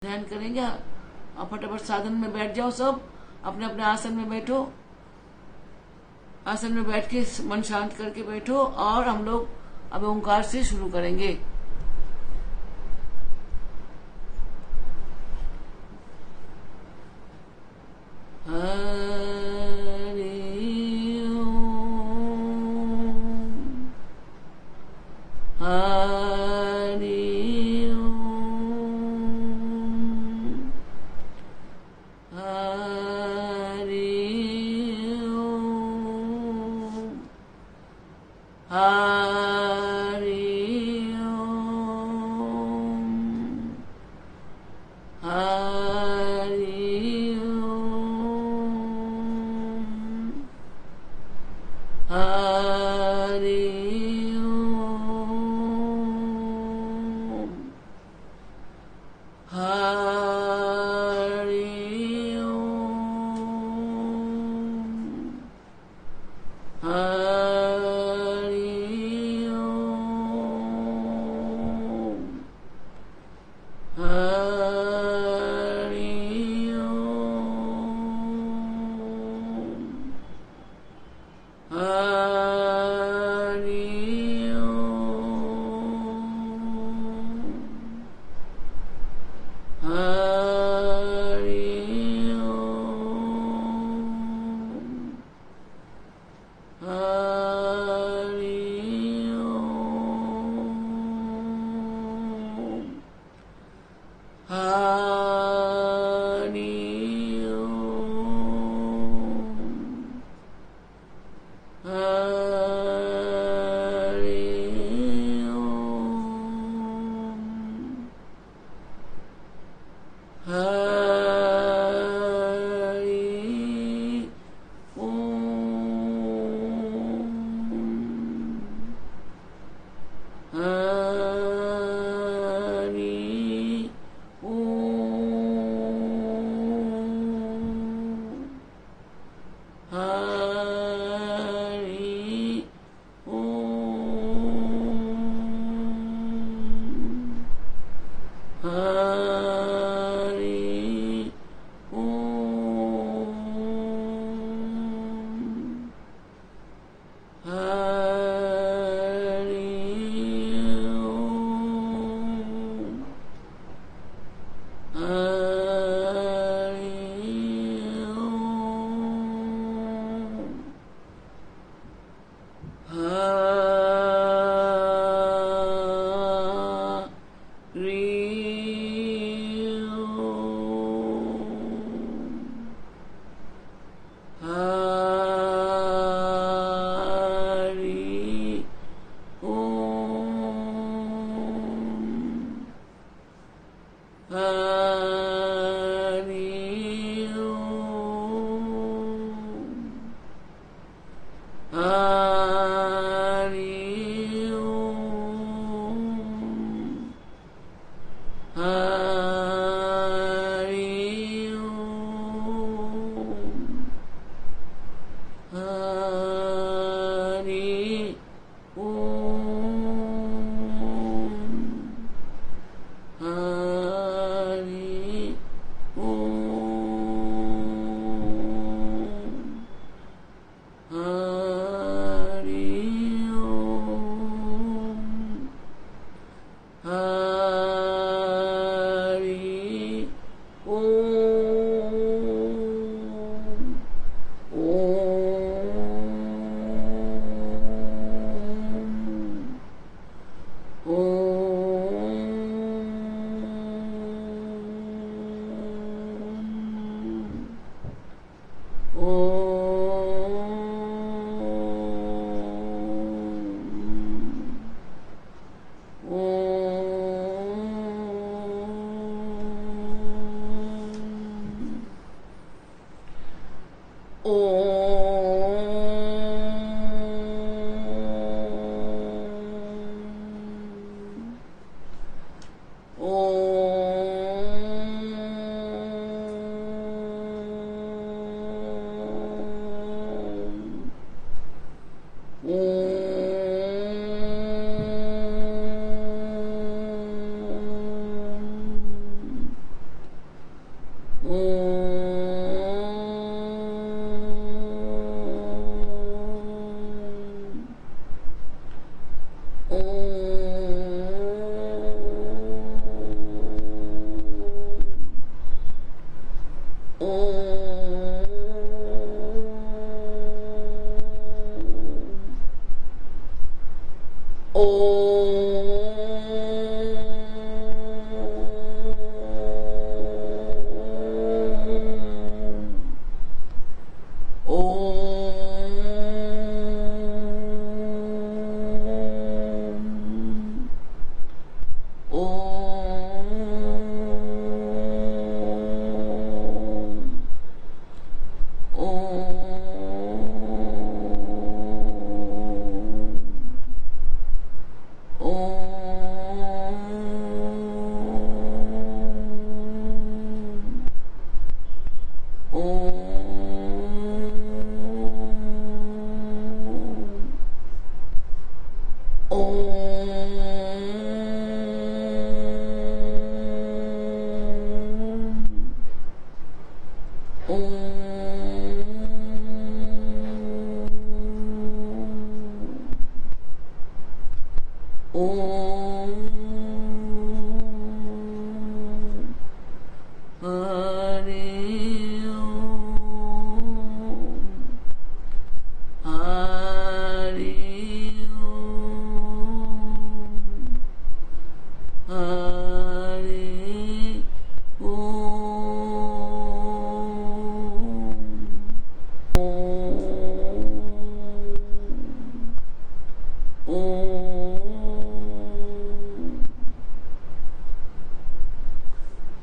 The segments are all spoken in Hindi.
ध्यान करेंगे। आप फटाफट साधन में बैठ जाओ, सब अपने अपने आसन में बैठो। आसन में बैठ के मन शांत करके बैठो और हम लोग अब ओंकार से शुरू करेंगे।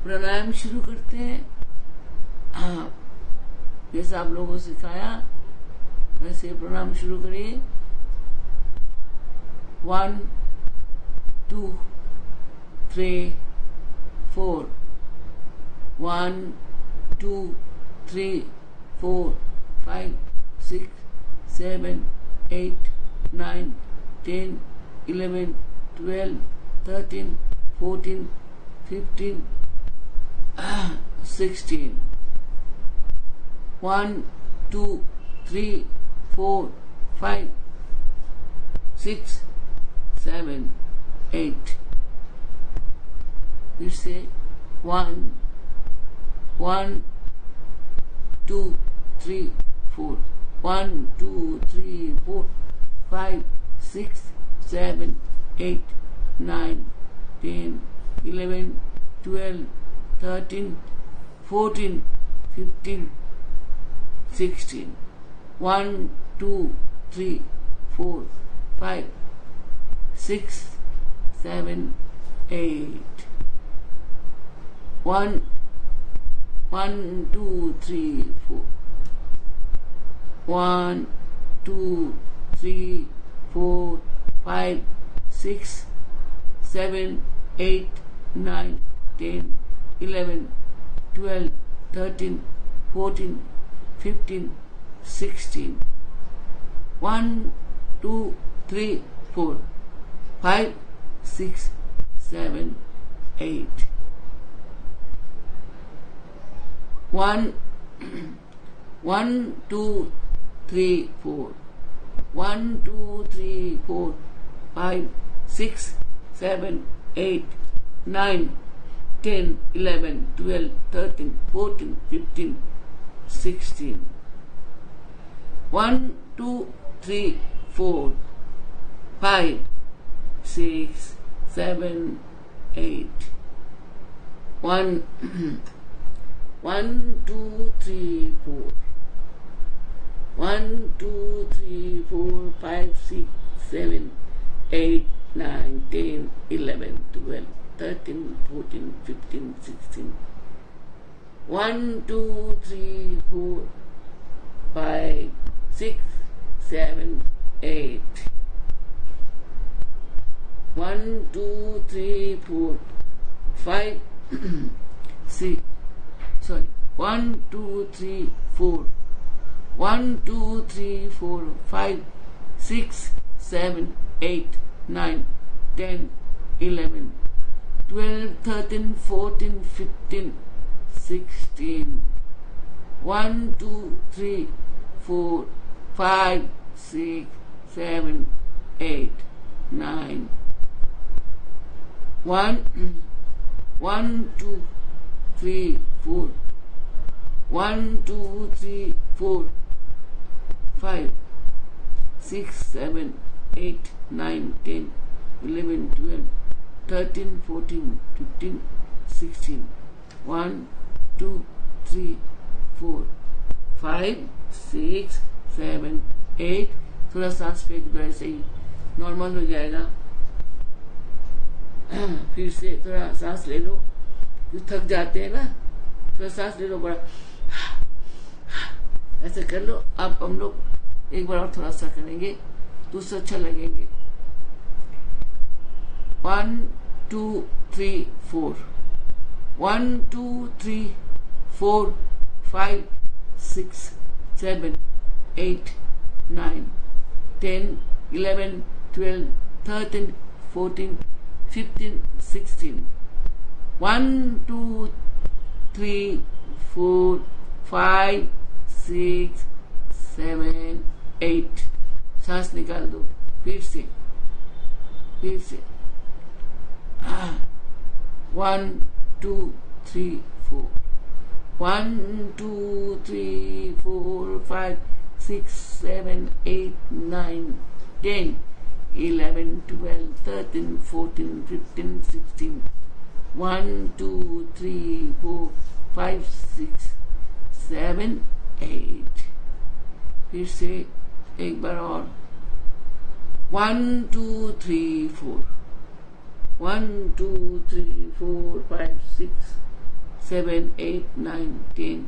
प्राणायाम शुरू करते हैं। हाँ, जैसा आप लोगों को सिखाया वैसे प्राणायाम शुरू करिए। 1 2 3 4 1 2 3 4 5 6 7 8 9 10 11 12 13 14 15 16 1 2 3 4 5 6 7 8 फिर से 1 1 2 3 4 1 2 3 4 5 6 7 8 9 10 11 12 13 14 15 16 1 2 3 4 5 6 7 8 1 1 2 3 4 1 2 3 4 5 6 7 8 9 10 11 12 13 14 15 16 1 2 3 4 5 6 7 8 1 1 2 3 4 1 2 3 4 5 6 7 8 9 10 11 12 13 14 15 16 1 2 3 4 5 6 7 8 1 1 2 3 4 1 2 3 4 5 6 7 8 9 10 11 12 13 14 15 16 1 2 3 4 5 6 7 8 1 2 3 4 5 6 sorry 1 2 3 4 1 2 3 4 5 6 7 8 9 10 11 12 13 14 15 16 1 2 3 4 5 6 7 8 9 1 1 2 3 4 1 2 3 4 5 6 7 8 9 10 11 12 13 14 15 16 1 2 3 4 5 6 7 8 थोड़ा सांस फेंक दो, ऐसे ही नॉर्मल हो जाएगा। फिर से थोड़ा सांस ले लो, जो थक जाते हैं ना, थोड़ा सांस ले लो, बड़ा ऐसे कर लो। अब हम लोग एक बार और थोड़ा सा करेंगे तो उससे अच्छा लगेंगे। 1 2 3 4 1 2 3 4 5 6 7 8 9 10 11 12 13 14 15 16 1 2 3 4 5 6 7 8 सांस निकाल दो। फिर से 1 2 3 4 1 2 3 4 5 6 7 8 9 10 11 12 13 14 15 16 1 2 3 4 5 6 7 8 फिर से एक बार और 1 2 3 4 1 2 3 4 5 6 7 8 9 10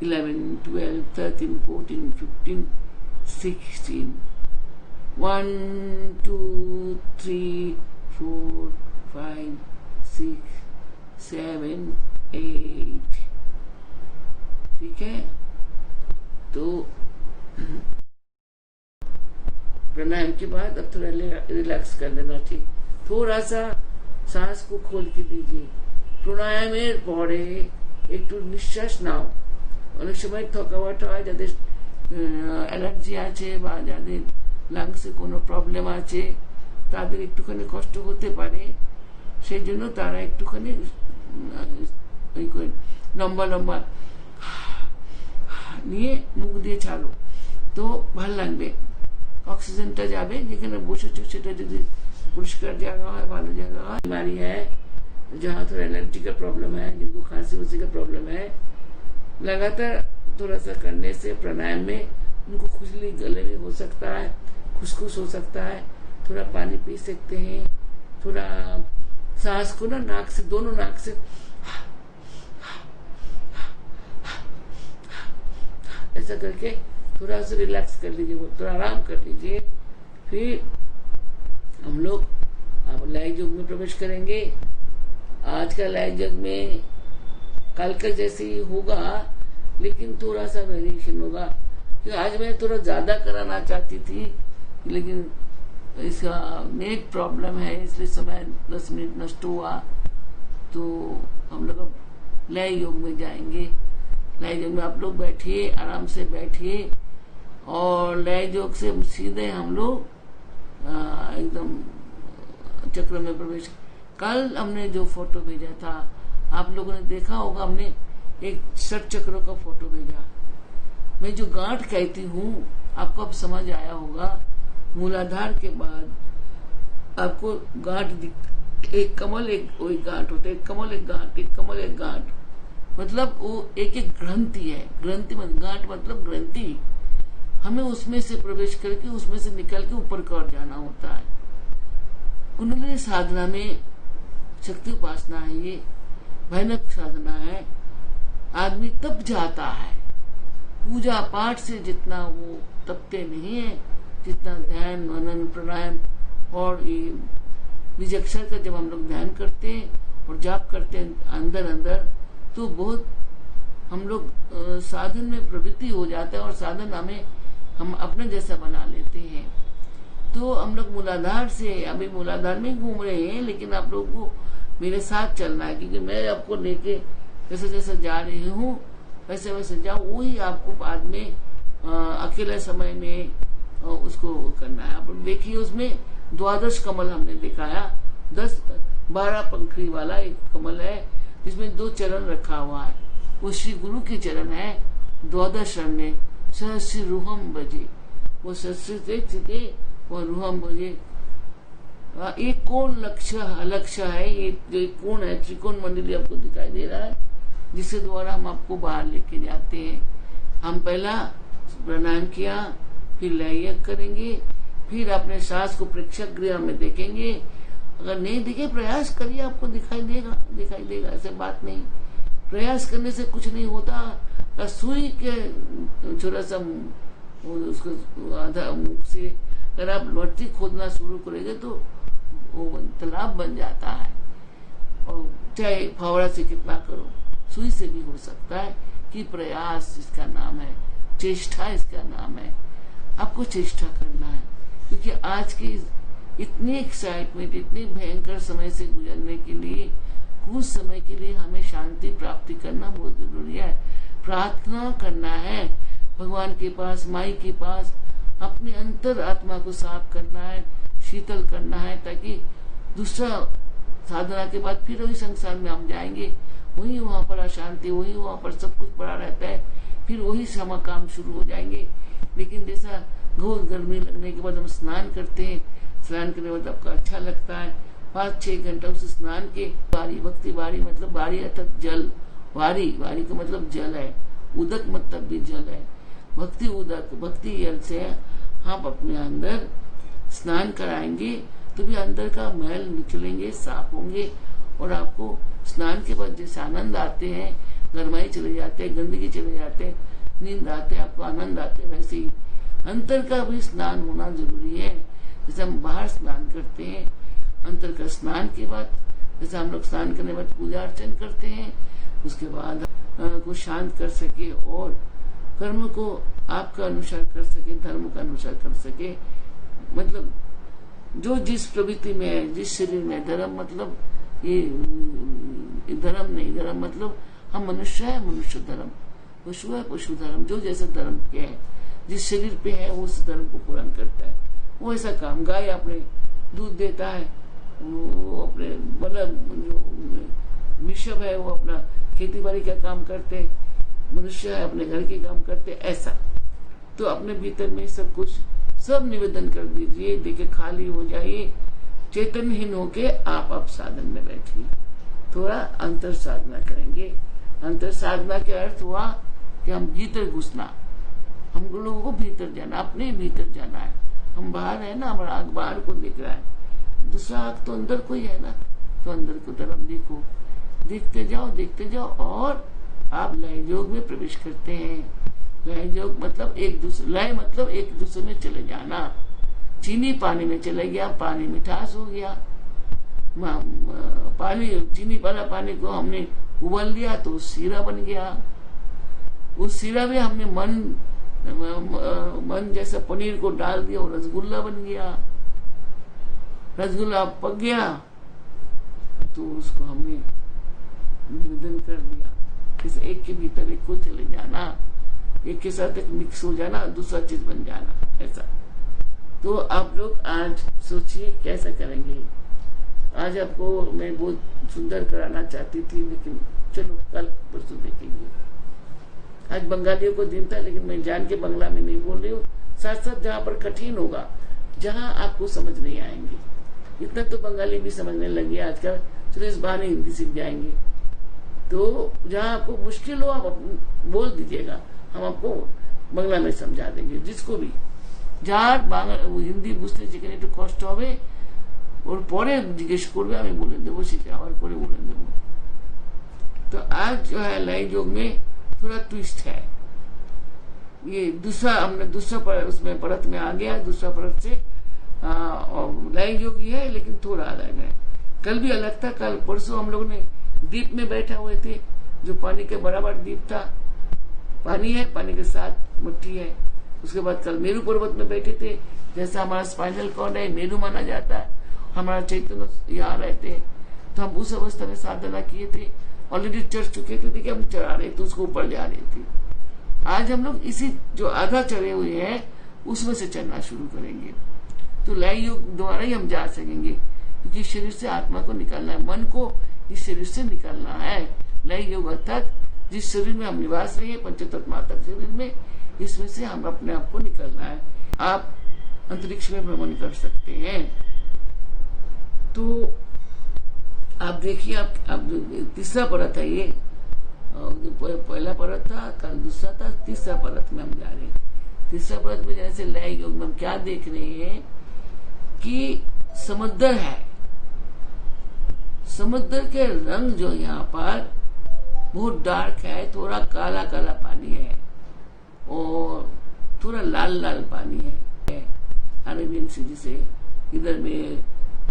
11 12 13 14 15 16 1 2 3 4 5 6 7 8 ठीक है। तो प्राणायाम के बाद अब थोड़ा रिलैक्स कर लेना। ठीक, थोड़ा सा सांस को खोल के दीजिए। प्राणायामेर পরে একটু নিঃশ্বাস নাও। অনেক সময় থকাওয়াট হয়, যাদের অ্যালার্জি আছে বা যাদের লাংসে কোনো প্রবলেম আছে তাদের একটুখানি কষ্ট হতে পারে, সেই জন্য তারা একটুখানি লম্বা লম্বা নিয়ে মুখ দিয়ে ছাড়ো, তো ভাল লাগবে। অক্সিজেনটা যাবে, যেখানে বসেছো সেটা যদি পরিষ্কার জায়গা হয়, ভালো জায়গা হয়। बीमारी है जहाँ थोड़ा एलर्जी का प्रॉब्लम है, जिनको खांसी उसी का प्रॉब्लम है, लगातार थोड़ा सा करने से प्राणायाम में उनको खुजली गले में हो सकता है, खुसखुस हो सकता है, थोड़ा पानी पी सकते हैं, थोड़ा सांस को ना नाक से, दोनों नाक से ऐसा करके थोड़ा सा रिलैक्स कर लीजिए, वो थोड़ा आराम कर लीजिए। फिर हम लोग अब लय योग में प्रवेश करेंगे। आज का लय योग में कल का जैसे ही होगा, लेकिन थोड़ा सा वेरिएशन होगा, क्योंकि आज मैं थोड़ा ज्यादा कराना चाहती थी, लेकिन इसका नेट प्रॉब्लम है, इसलिए समय 10 मिनट नष्ट हुआ। तो हम लोग अब लय योग में जाएंगे। लय योग में आप लोग बैठिए, आराम से बैठिए, और लय योग से सीधे हम लोग एकदम चक्र में प्रवेश। कल हमने जो फोटो भेजा था, आप लोगों ने देखा होगा, हमने एक षट चक्रों का फोटो भेजा। मैं जो गांठ कहती हूँ, आपको अब समझ आया होगा। मूलाधार के बाद आपको गांठ दिख, एक कमल एक वही गांठ होता है, एक कमल एक गांठ, एक कमल एक गांठ, मतलब वो एक एक ग्रंथि है। ग्रंथि मतलब गांठ, मतलब ग्रंथि। हमें उसमें से प्रवेश करके उसमें से निकल के ऊपर की ओर जाना होता है। कुंडलिनी साधना में शक्ति उपासना है, ये भयानक साधना है। आदमी तप जाता है, पूजा पाठ से जितना वो तपते नहीं है, जितना ध्यान मनन प्राणायाम और ये बीजाक्षर का जब हम लोग ध्यान करते हैं और जाप करते हैं अंदर अंदर, तो बहुत हम लोग साधन में प्रवृत्ति हो जाता है और साधन हमें हम अपने जैसा बना लेते हैं। तो हम लोग मूलाधार से, अभी मूलाधार में घूम रहे हैं, लेकिन आप लोगों को मेरे साथ चलना है, क्योंकि मैं आपको लेके जैसे जैसे जा रही हूँ वैसे वैसे जाओ, वही आपको बाद में अकेले समय में उसको करना है। आप देखिए उसमें द्वादश कमल हमने दिखाया, 12 पंखड़ी वाला एक कमल है जिसमें 2 चरण रखा हुआ है, वो श्री गुरु के चरण है। द्वादश रण्य सहस्र रूहम बजे, वो सहस्र थे वो रूहम बजे। एक कोण लक्ष्य है, ये जो एक कोण है, त्रिकोण मंडली आपको दिखाई दे रहा है, जिसके द्वारा हम आपको बाहर लेके जाते हैं। हम पहला प्रणाम किया, फिर लय करेंगे, फिर अपने सांस को प्रेक्षक गृह में देखेंगे। अगर नहीं दिखे प्रयास करिए, आपको दिखाई देगा, ऐसे बात नहीं। प्रयास करने से कुछ नहीं होता। सुई के छोटा सा उसको आधा मुख से अगर आप मट्टी खोदना शुरू करेंगे तो वो तालाब बन जाता है। और चाहे फावड़ा से कितना करो, सुई से भी हो सकता है। कि प्रयास इसका नाम है, चेष्टा इसका नाम है। आपको चेष्टा करना है, क्योंकि आज की इतनी एक्साइटमेंट, इतनी भयंकर समय से गुजरने के लिए, कुछ समय के लिए हमें शांति प्राप्ति करना बहुत जरूरी है। प्रार्थना करना है भगवान के पास, माई के पास, अपने अंतर आत्मा को साफ करना है, शीतल करना है, ताकि दूसरा साधना के बाद फिर वही संसार में हम जाएंगे, वही वहां पर अशांति, वही वहां पर सब कुछ पड़ा रहता है, फिर वही समा काम शुरू हो जाएंगे। लेकिन जैसा घोर गर्मी लगने के बाद हम स्नान करते हैं, स्नान करने के बाद आपको अच्छा लगता है, 5-6 घंटा उस स्नान के बारी, भक्ति बारी मतलब बारी अर्थात जल, वारी का मतलब जल है, उदक मतलब भी जल है, भक्ति उदक, भक्ति जल से हम अपने अंदर स्नान कराएंगे तो भी अंदर का मैल निकलेंगे, साफ होंगे। और आपको स्नान के बाद जैसे आनंद आते हैं, गरमाई चले जाते हैं, गंदगी चले जाते हैं, नींद आते हैं, आपको आनंद आते हैं, वैसे ही अंतर का भी स्नान होना जरूरी है। जैसे हम बाहर स्नान करते हैं, अंतर का स्नान के बाद जैसे हम लोग स्नान करने के बाद पूजा अर्चन करते हैं, उसके बाद को शांत कर सके और कर्म को आपका अनुसार कर सके, धर्म का अनुसार कर सके। मतलब जो जिस प्रवृत्ति में है, जिस शरीर में, धर्म मतलब ये धर्म नहीं, धर्म मतलब हम मनुष्य है, मनुष्य धर्म, पशु है, पशु धर्म, जो जैसे धर्म के है, जिस शरीर पे है वो उस धर्म को पूर्ण करता है। वो ऐसा काम, गाय अपने दूध देता है, वो अपने मतलब जो विषभ है वो अपना खेती बाड़ी का काम करते, मनुष्य है अपने घर के काम करते, ऐसा। तो अपने भीतर में सब कुछ सब निवेदन कर दीजिए, देखिए खाली हो जाइए, चेतनहीन होके आप साधन में बैठिए, थोड़ा अंतर साधना करेंगे। अंतर साधना के अर्थ हुआ कि हम भीतर घुसना, हम लोगों को भीतर जाना, अपने भीतर जाना है। हम बाहर है ना, हमारा आंख बाहर को देख रहा है, दूसरा आंख तो अंदर को ही है ना, तो अंदर को तरफ देखो, देखते जाओ और आप लय योग में प्रवेश करते हैं। लय योग मतलब लय मतलब एक दूसरे में चले जाना। चीनी पानी में चले गया, पानी मिठास हो गया, पानी चीनी वाला पानी को हमने उबाल लिया तो सीरा बन गया, उस सीरा में हमने मन जैसा पनीर को डाल दिया और रसगुल्ला बन गया, रसगुल्ला पक गया तो उसको हमने निवेदन कर दिया। इस एक के भीतर एक को चले जाना, एक के साथ एक मिक्स हो जाना, दूसरा चीज बन जाना, ऐसा। तो आप लोग आज सोचिए कैसा करेंगे। आज आपको मैं बहुत सुंदर कराना चाहती थी, लेकिन चलो कल परसों देखेंगे। आज बंगालियों को दिन था, लेकिन मैं जान के बंगला में नहीं बोल रही हूँ। साथ साथ जहाँ पर कठिन होगा, जहाँ आपको समझ नहीं आएंगे, इतना तो बंगाली भी समझने लगी आजकल, चलो इस बहाने हिंदी सीख जाएंगे। तो जहाँ आपको मुश्किल हो आप बोल दीजिएगा, हम आपको बंगला में समझा देंगे। जिसको भी যার হিন্দি বুঝতে যেখানে একটু কষ্ট হবে ওর পরে জিজ্ঞেস করবে, আমি বলে দেবো, সেটা আবার করে বলে দেবো। तो आज जो है लय योग में थोड़ा ट्विस्ट है। ये दूसरा हमने उसमें परत में आ गया, दूसरा परत से लय योग ही है, लेकिन थोड़ा अलग है। कल भी अलग था। कल परसों हम लोग ने द्वीप में बैठे हुए थे, जो पानी के बराबर द्वीप था, पानी है, पानी के साथ मिट्टी है। उसके बाद कल मेरू पर्वत में बैठे थे, जैसा हमारा स्पाइनल कॉर्ड है मेरू माना जाता है, हमारा चैतन्य यहाँ रहते हैं। तो हम उस अवस्था में साधना किए थे, ऑलरेडी चढ़ चुके थे, देखिए हम चढ़ा रहे थे, उसको ऊपर जा रहे थे। आज हम लोग इसी जो आधा चढ़े हुए हैं उसमें से चढ़ना शुरू करेंगे। तो लय योग द्वारा ही हम जा सकेंगे, क्योंकि शरीर से आत्मा को निकालना है, मन को इस शरीर से निकालना है। लय योग अर्थात जिस शरीर में हम निवास रहे हैं, पंचतत्मात्मक शरीर में, इसमें से हम अपने आप को निकालना है। आप अंतरिक्ष में भ्रमण कर सकते हैं। तो आप देखिए, आप तीसरा परत है ये, पहला परत था, कल दूसरा था, तीसरा परत में हम जा रहे हैं। तीसरा परत में जैसे लय योग में हम क्या देख रहे हैं कि समुद्र है, समुद्र के रंग जो यहाँ पर बहुत डार्क है, थोड़ा काला काला पानी है और थोड़ा लाल लाल पानी है। अरेबियन सी जिसे इधर में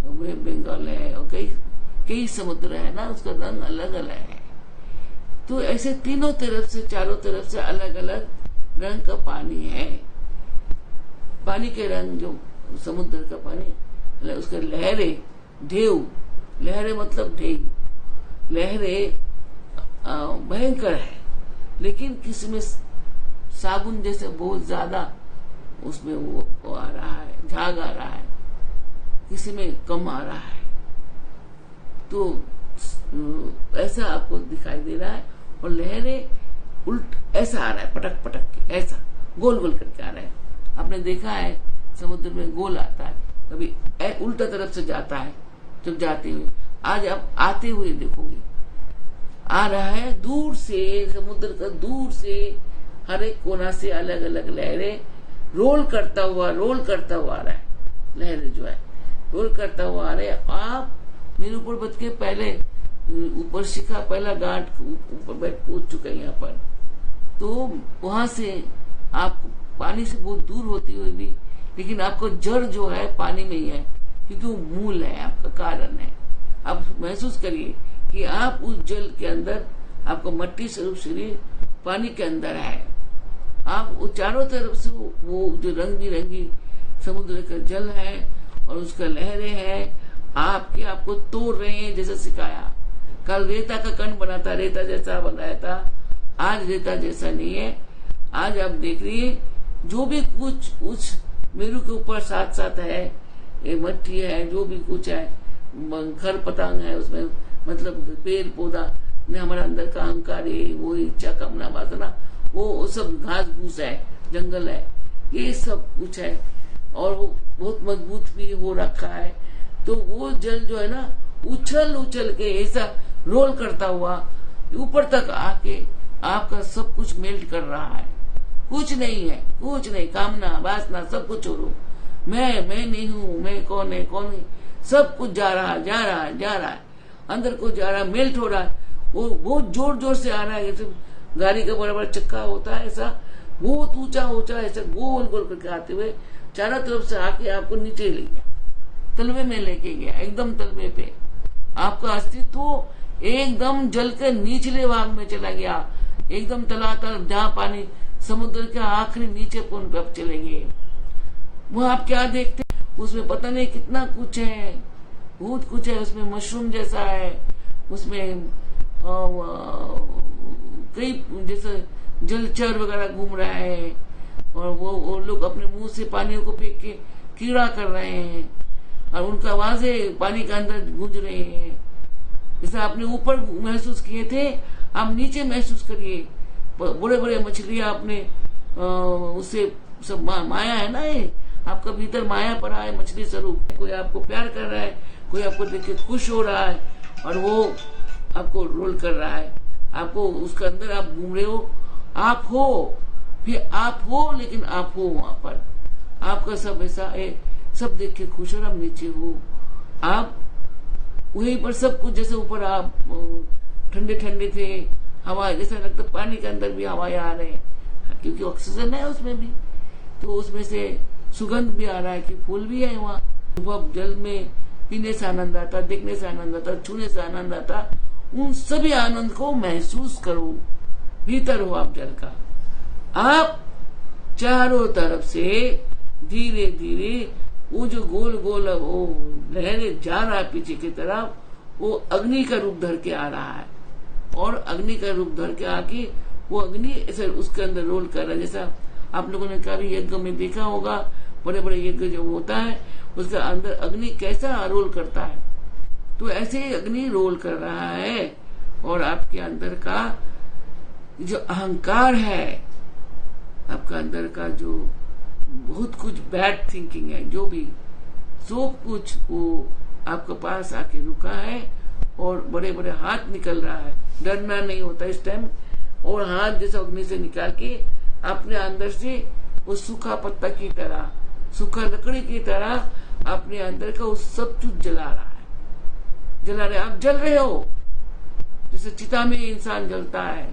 बंगाल है और कई समुद्र है ना, उसका रंग अलग अलग है। तो ऐसे तीनों तरफ से, चारों तरफ से अलग अलग रंग का पानी है। पानी के रंग जो समुद्र का पानी, उसका लहरें, ढेव, लहरें मतलब ढेव, लहरें भयंकर है, लेकिन किसी में साबुन जैसे बहुत ज्यादा उसमें वो आ रहा है, झाग आ रहा है, किसी में कम आ रहा है। तो ऐसा आपको दिखाई दे रहा है, और लहरें उल्ट ऐसा आ रहा है, पटक पटक के ऐसा गोल गोल करके आ रहा है। आपने देखा है समुद्र में गोल आता है, कभी उल्टा तरफ से जाता है जब जाते हुए। आज आप आते हुए देखोगे, आ रहा है दूर से, समुद्र का दूर से हर एक कोना से अलग अलग लहरें रोल करता हुआ आ रहा है। लहरें जो है रोल करता हुआ आ रहे हैं। आप मेरे ऊपर बच के पहले ऊपर शिखा, पहला घाट ऊपर बैठ पहुंच चुके हैं यहाँ पर। तो वहां से आप पानी से बहुत दूर होती हुई भी, लेकिन आपको जड़ जो है पानी में ही है, क्योंकि वो मूल है, आपका कारण है। आप महसूस करिए कि आप उस जल के अंदर, आपका मट्टी स्वरूप शरीर पानी के अंदर है। आप चारों तरफ से वो जो रंग बिरंगी समुद्र का जल है और उसका लहरें है, आपको तोड़ रहे हैं, जैसा सिखाया। कल रेता का कण बना था, रेता जैसा बनाया था, आज रेता जैसा नहीं है। आज आप देख रही जो भी कुछ उस मेरू के ऊपर साथ साथ है, ये मट्टी है, जो भी कुछ है, खर पतंग है उसमें, मतलब पेड़ पौधा, हमारा अंदर का अहंकार है, वो इच्छा कामना वासना, वो सब घास भूस है, जंगल है, ये सब कुछ है, और वो बहुत मजबूत भी हो रखा है। तो वो जल जो है ना, उछल उछल के ऐसा रोल करता हुआ ऊपर तक आके आपका सब कुछ मेल्ट कर रहा है। कुछ नहीं है, कुछ नहीं, कामना वासना सब कुछ छोड़ो, मैं नहीं हूँ, मैं कौन है, कौन है, सब कुछ जा रहा है, अंदर को जा रहा है, मेल्ट हो रहा है। वो बहुत जोर जोर से आ रहा है, जैसे गाड़ी का बड़ा बड़ा चक्का होता है, ऐसा बहुत ऊंचा ऐसा गोल गोल करके आते हुए चारों तरफ से आके आपको नीचे ले गया, तलवे में लेके गया, एकदम तलवे पे। आपका अस्तित्व एकदम जल के निचले भाग में चला गया, एकदम तलातल, जहाँ पानी समुद्र के आखिरी नीचे कोन पे आप चले गए। वो आप क्या देखते, उसमें पता नहीं कितना कुछ है, बहुत कुछ है उसमें, मशरूम जैसा है उसमें, कई जैसे जलचर वगैरह घूम रहा है, और वो लोग अपने मुंह से पानियों को फेंक के कीड़ा कर रहे हैं, और उनका आवाजें पानी के अंदर गूंज रहे हैं। जैसे आपने ऊपर महसूस किए थे, आप नीचे महसूस करिए, बड़े बड़े मछलियां अपने उससे सब माया है ना, ये आपका भीतर माया पड़ा है, मछली स्वरूप। कोई आपको प्यार कर रहा है, कोई आपको देख के खुश हो रहा है, और वो आपको रोल कर रहा है, आपको उसके अंदर आप घूम रहे हो, आप हो, फिर आप हो, लेकिन आप हो वहां पर, आपका सब ऐसा है, सब देख के खुश और आप नीचे हो, आप वहीं पर सब कुछ, जैसे ऊपर आप ठंडे ठंडे थे, हवा जैसा लगता पानी के अंदर भी हवाएं आ रहे हैं, क्योंकि ऑक्सीजन है उसमें भी, तो उसमें से सुगंध भी आ रहा है कि फूल भी है वहाँ। अनुभव जल में पीने से आनंद आता, देखने से आनंद आता, छूने से आनंद आता, उन सभी आनंद को महसूस करो, भीतर हो आप जल का। आप चारों तरफ से धीरे धीरे वो जो गोल गोल वो लहरें जा रहा है पीछे की तरफ, वो अग्नि का रूप धर के आ रहा है, और अग्नि का रूप धर के आके वो अग्नि ऐसे उसके अंदर रोल कर रहा है। जैसा आप लोगों ने कभी यज्ञ में देखा होगा, बड़े बड़े यज्ञ जो होता है उसके अंदर अग्नि कैसा रोल करता है, तो ऐसे ही अग्नि रोल कर रहा है। और आपके अंदर का जो अहंकार है, आपका अंदर का जो बहुत कुछ बैड थिंकिंग है, जो भी सब कुछ वो आपके पास आके रुका है और बड़े बड़े हाथ निकल रहा है। डरना नहीं होता इस टाइम, और हाथ जैसे अग्नि से निकाल के अपने अंदर से वो सूखा पत्ता की तरह, सूखा लकड़ी की तरह अपने अंदर का वो सब कुछ जला रहा है, जला रहे। आप जल रहे हो, जैसे चिता में इंसान जलता है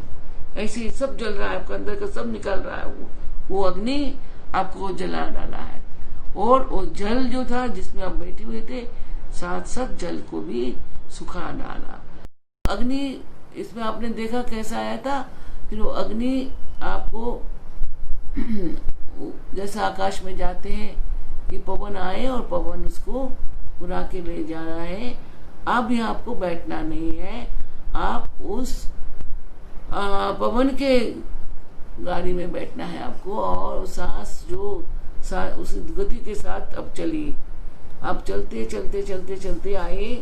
ऐसे ही सब जल रहा है, आपका अंदर का सब निकल रहा है। वो अग्नि आपको जला डाला है। और वो जल जो था जिसमें आप बैठे हुए थे, साथ साथ जल को भी सुखा डाला। अग्नि इसमें आपने देखा कैसा आया था, फिर वो अग्नि आपको जैसे आकाश में जाते हैं कि पवन आए और पवन उसको उड़ा के ले जा रहा है। अब यहाँ आपको बैठना नहीं है, आप उस पवन के गाड़ी में बैठना है आपको, और सांस जो उस गति के साथ अब चलिए। आप चलते चलते चलते चलते आए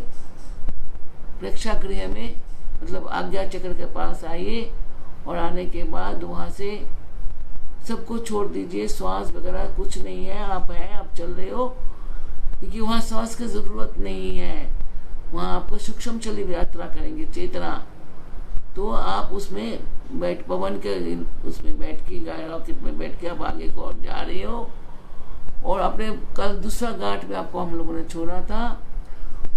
प्रेक्षागृह में, मतलब आज्ञा चक्र के पास आइए, और आने के बाद वहां से सबको छोड़ दीजिए, श्वास वगैरह कुछ नहीं है, आप चल रहे हो, क्योंकि वहां श्वास की जरूरत नहीं है। वहां आपको सूक्ष्म चली यात्रा करेंगे चेतना, तो आप उसमें पवन के उसमें बैठ के, रॉकेट में बैठ के आप आगे को और जा रहे हो। और अपने कल दूसरा घाट में आपको हम लोगों ने छोड़ा था,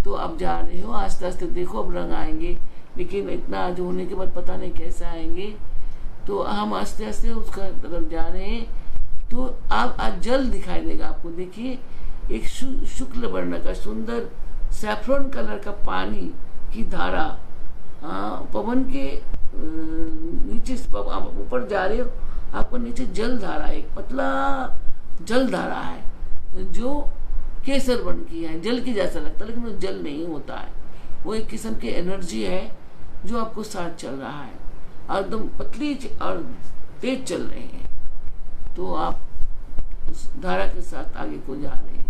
तो अब जा रहे हो आस्ते आस्ते। देखो अब रंग आएंगे, लेकिन इतना जो होने के बाद पता नहीं कैसे आएंगे, तो हम आस्ते आस्ते उसका तरफ जा रहे हैं। तो आप आज जल दिखाई देगा आपको। देखिए एक शुक्ल वर्ण का सुंदर सैफ्रॉन कलर का पानी की धारा, पवन के नीचे ऊपर जा रहे हो, आपको नीचे जल धारा, एक पतला जल धारा है जो केसर वर्ण की है, जल की जैसा लगता है, लेकिन वो जल नहीं होता है। वो एक किस्म की एनर्जी है जो आपको साथ चल रहा है, और एकदम पतली और तेज चल रहे हैं। तो आप उस धारा के साथ आगे को जा रहे हैं,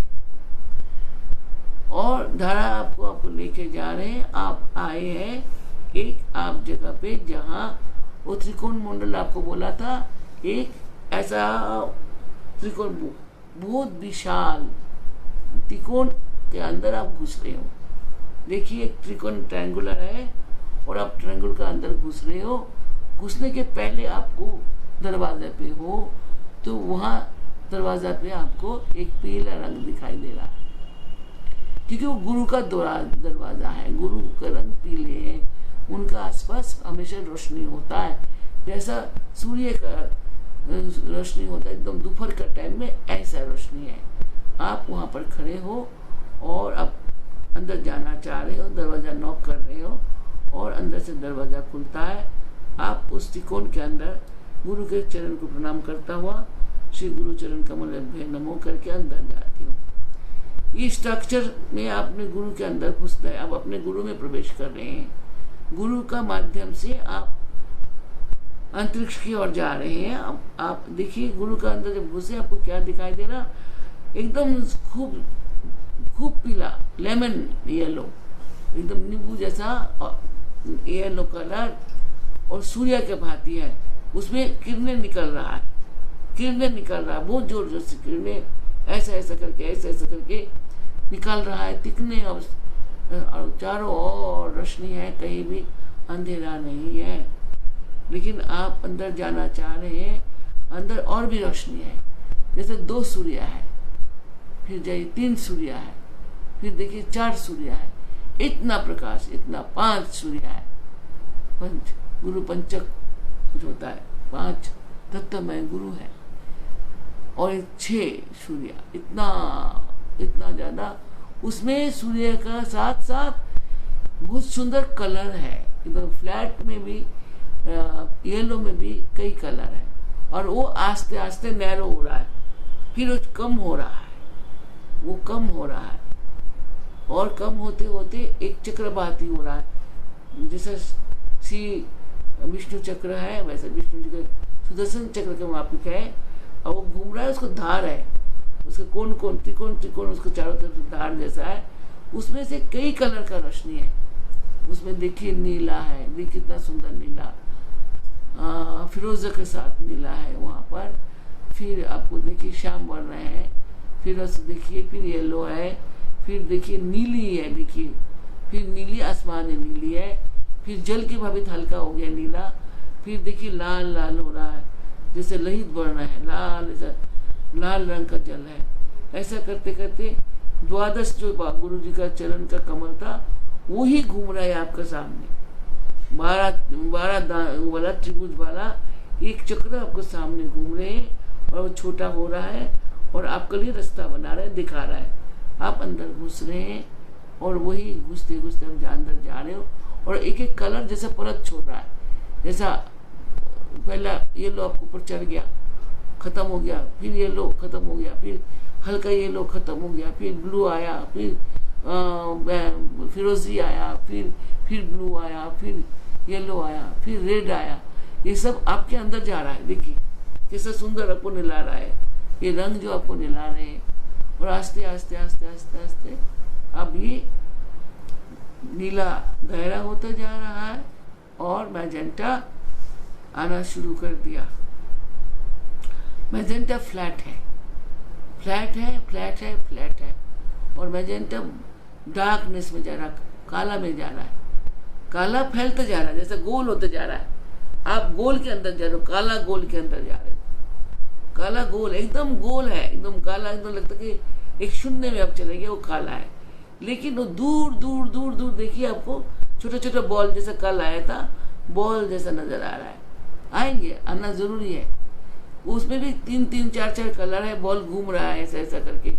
और धारा आपको लेके जा रहे हैं। आप आए हैं एक आप जगह पे जहाँ वो त्रिकोण मंडल आपको बोला था, एक ऐसा त्रिकोण बहुत विशाल त्रिकोण के अंदर आप घुस रहे हो। देखिए एक त्रिकोण ट्रायंगुलर है, और आप ट्रायंगल के अंदर घुस रहे हो। घुसने के पहले आपको दरवाजे पे हो, तो वहाँ दरवाजा पे आपको एक पीला रंग दिखाई दे रहा है, क्योंकि वो गुरु का दरवाजा है। गुरु का रंग पीले है, उनका आसपास हमेशा रोशनी होता है, जैसा सूर्य का रोशनी होता है एकदम दोपहर का टाइम में, ऐसा रोशनी है। आप वहाँ पर खड़े हो और आप अंदर जाना चाह रहे हो, दरवाजा नॉक कर रहे हो, और अंदर से दरवाजा खुलता है। आप उस त्रिकोण के अंदर गुरु के चरण को प्रणाम करता हुआ श्री गुरु चरण कमल नमो करके अंदर जाते हो। ये स्ट्रक्चर में आपने गुरु के अंदर घुसना है, आप अपने गुरु में प्रवेश कर रहे हैं। गुरु का माध्यम से आप अंतरिक्ष की ओर जा रहे हैं। आप देखिए गुरु का अंदर जब घुसे आपको क्या दिखाई दे रहा, एकदम खूब पीला लेमन येलो, एकदम नींबू जैसा येलो कलर, और सूर्य के भांति है। उसमें किरणें निकल रहा है, बहुत जोर जोर से किरणें ऐसा ऐसा करके निकल रहा है, तिकने, और चारों ओर रोशनी है, कहीं भी अंधेरा नहीं है। लेकिन आप अंदर जाना चाह रहे हैं, अंदर और भी रोशनी है, जैसे 2 सूर्य है, फिर जाइए 3 सूर्य है, फिर देखिए 4 सूर्य है, इतना प्रकाश, इतना 5 सूर्य है। गुरु पंचक कुछ होता है, 5 तत्वमय गुरु है, और 6 सूर्य, इतना ज्यादा। उसमें सूर्य का साथ साथ बहुत सुंदर कलर है, एकदम फ्लैट में भी, येलो में भी कई कलर है, और वो आस्ते आस्ते नैरो हो रहा है, फिर वो कम हो रहा है, और कम होते होते एक चक्रवाती हो रहा है। जैसे श्री विष्णु चक्र है, वैसे विष्णु जी का सुदर्शन चक्र के मापिक है, और वो घूम रहा है, उसको धार है, उसका कोण कोण त्रिकोण त्रिकोण उसको चारों तरफ धार जैसा है, उसमें से कई कलर का रोशनी है। उसमें देखिए नीला है, देखिए कितना सुंदर नीला, फिरोजा के साथ नीला है वहाँ पर। फिर आपको देखिए श्याम वर्ण है, फिर देखिए फिर येलो है, फिर देखिए नीली है, देखिए फिर नीली आसमानी नीली है, फिर जल के भावित हल्का हो गया नीला, फिर देखिए लाल लाल हो रहा है जैसे लोहित वर्ण है, लाल ऐसा लाल रंग का जल है। ऐसा करते करते द्वादश जो गुरु जी का चरण का कमल था वही घूम रहा है आपके सामने, 12 वाला त्रिभुज वाला एक चक्र आपको सामने घूम रहे हैं, और वो छोटा हो रहा है और आपके लिए रास्ता बना रहा है, दिखा रहा है। आप अंदर घुस रहे हैं और वही घुसते घुसते आप अंदर जा रहे हो, और एक एक कलर जैसा परत छोड़ रहा है। जैसा पहला येलो आपको ऊपर चढ़ गया, खत्म हो गया, फिर येलो खत्म हो गया, फिर हल्का येलो खत्म हो गया, फिर ब्लू आया, फिर फिरोजी आया, फिर ब्लू आया, फिर येलो आया, फिर रेड आया। ये सब आपके अंदर जा रहा है। देखिए कैसा सुंदर आपको निला रहा है, ये रंग जो आपको निला रहे हैं। और आस्ते आस्ते आस्ते आस्ते आस्ते अब ये नीला गहरा होता जा रहा है और मैजेंटा आना शुरू कर दिया। मैजेंटा फ्लैट है, फ्लैट है, फ्लैट है, फ्लैट है, और मैजेंटा डार्कनेस में जा रहा, काला में जा रहा है। काला फैलता जा रहा है, जैसे गोल होता जा रहा है। आप गोल के अंदर जा रहे हो, काला गोल के अंदर जा रहे हो। काला गोल एकदम गोल है, एकदम काला, एकदम लगता है कि एक शून्य में आप चले गए, वो काला है। लेकिन वो दूर दूर दूर दूर देखिए आपको छोटा छोटा बॉल जैसा कल आया था, बॉल जैसा नजर आ रहा है। आएंगे, आना जरूरी है। उसमें भी 3-3 4-4 कलर है, बॉल घूम रहा है ऐसा ऐसा करके,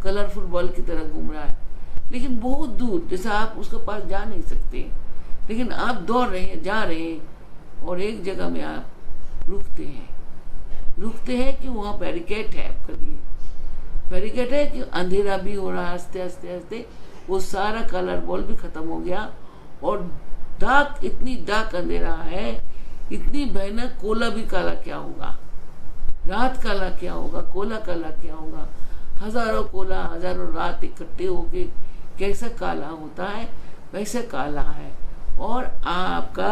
कलरफुल बॉल की तरह घूम रहा है, लेकिन बहुत दूर, जैसा आप उसके पास जा नहीं सकते। लेकिन आप दौड़ रहे हैं, जा रहे हैं, और एक जगह में आप रुकते हैं कि वहाँ बैरिकेड है आपके लिए। बैरिकेड है कि अंधेरा भी हो रहा है, आस्ते आस्ते आस्ते वो सारा कलर बॉल भी खत्म हो गया, और डार्क, इतनी डार्क अंधेरा है, इतनी भयानक। कोला भी काला क्या होगा, रात काला क्या होगा, कोला काला क्या होगा। हजारों कोला, हजारों रात इकट्ठे होके कैसा काला होता है, वैसा काला है। और आपका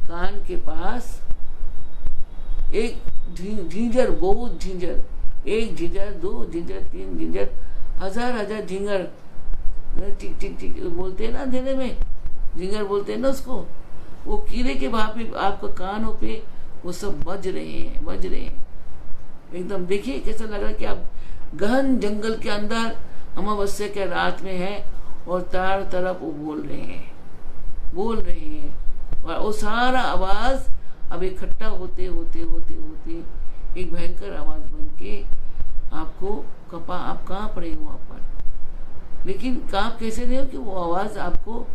कान के पास एक झिंझर, बहुत झिंझर, 1 झिंझर, 2 झिंझर, 3 झिंझर, हजार झिंगर, टिक टिक टिक बोलते हैं ना अंधेरे में, झिंगर बोलते हैं ना उसको। वो कीड़े के भाव पे आपका कानों पे वो सब बज रहे हैं एकदम। देखिए कैसा लग रहा है कि आप गहन जंगल के अंदर अमावस्या के रात में है, और चारों तरफ वो बोल रहे हैं, और वो सारा आवाज अब इकट्ठा होते होते होते होते एक भयंकर आवाज बन के आपको आप कांप रहे हो वहां पर। लेकिन कांप कैसे रहे हो कि वो आवाज आपको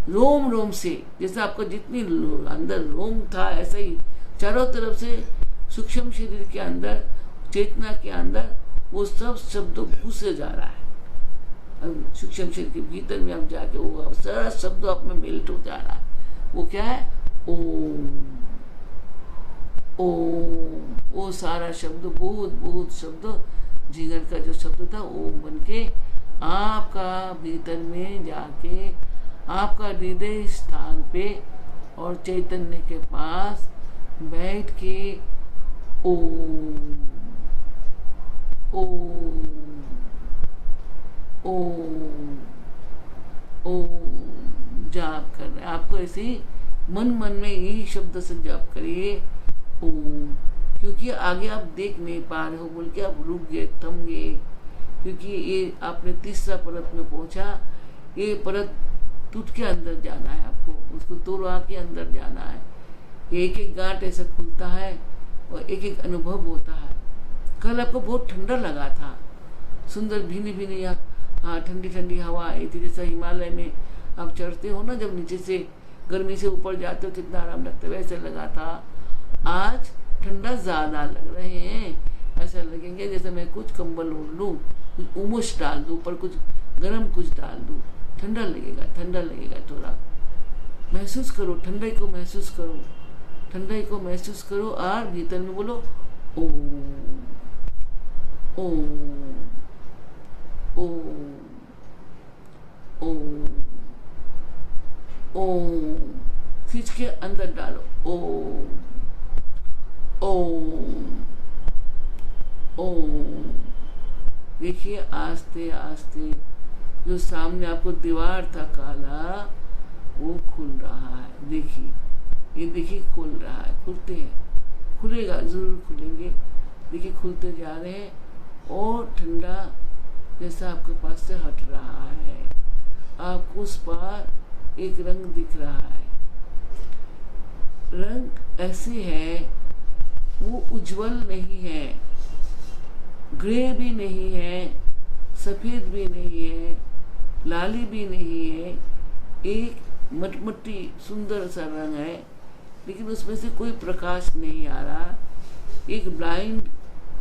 रोम रोम से, जैसे आपका जितनी अंदर रोम था, ऐसा ही चारों तरफ से सूक्ष्म शरीर के अंदर, चेतना के अंदर वो सब शब्द घुसे जा रहा है। अब सूक्ष्म शरीर के भीतर में आप जाके वो सारा शब्द आप में मेल्ट हो जा रहा है। वो क्या है? ओम ओम। वो सारा शब्द, बहुत शब्द, जिगर का जो शब्द था ओम बन के आपका भीतर में जाके आपका हृदय स्थान पे और चैतन्य के पास बैठ के ओम ओम ओम ओम जाप कर रहे हैं। आपको ऐसे ही मन में यही शब्द से जाप करिए ओम, क्योंकि आगे आप देख नहीं पा रहे हो बोल के आप रुक गए, थम गए, क्योंकि ये आपने तीसरा परत में पहुंचा। ये परत टूट के अंदर जाना है आपको, उसको तोड़ा के अंदर जाना है। एक एक गांठ ऐसा खुलता है और एक एक अनुभव होता है। कल आपको बहुत ठंडा लगा था, सुंदर भीनी भीनी, हाँ ठंडी ठंडी हवा आई थी, जैसा हिमालय में आप चढ़ते हो ना, जब नीचे से गर्मी से ऊपर जाते हो कितना आराम लगता है, वैसे लगा था। आज ठंडा ज्यादा लग रहे हैं, ऐसा लगेंगे जैसे मैं कुछ कंबल ओढ़ लूँ, कुछ उमुश डाल दूँ, ऊपर कुछ गर्म कुछ डाल दूँ, ठंडा लगेगा। थोड़ा महसूस करो, ठंडाई को महसूस करो, ठंडाई को महसूस करो, और भीतर में बोलो ओम ओम ओम ओम ओम, खींच के अंदर डालो। ओम ओम ओम। देखिए आस्ते आस्ते जो सामने आपको दीवार था काला, वो खुल रहा है। देखिए, ये देखिए खुल रहा है। खुलते हैं, खुलेगा, जरूर खुलेंगे। देखिए खुलते जा रहे हैं और ठंडा जैसा आपके पास से हट रहा है। आपको उस पार एक रंग दिख रहा है। रंग ऐसे है, वो उज्जवल नहीं है, ग्रे भी नहीं है, सफेद भी नहीं है, लाली भी नहीं है। एक मटमटी सुंदर सा रंग है, लेकिन उसमें से कोई प्रकाश नहीं आ रहा। एक ब्लाइंड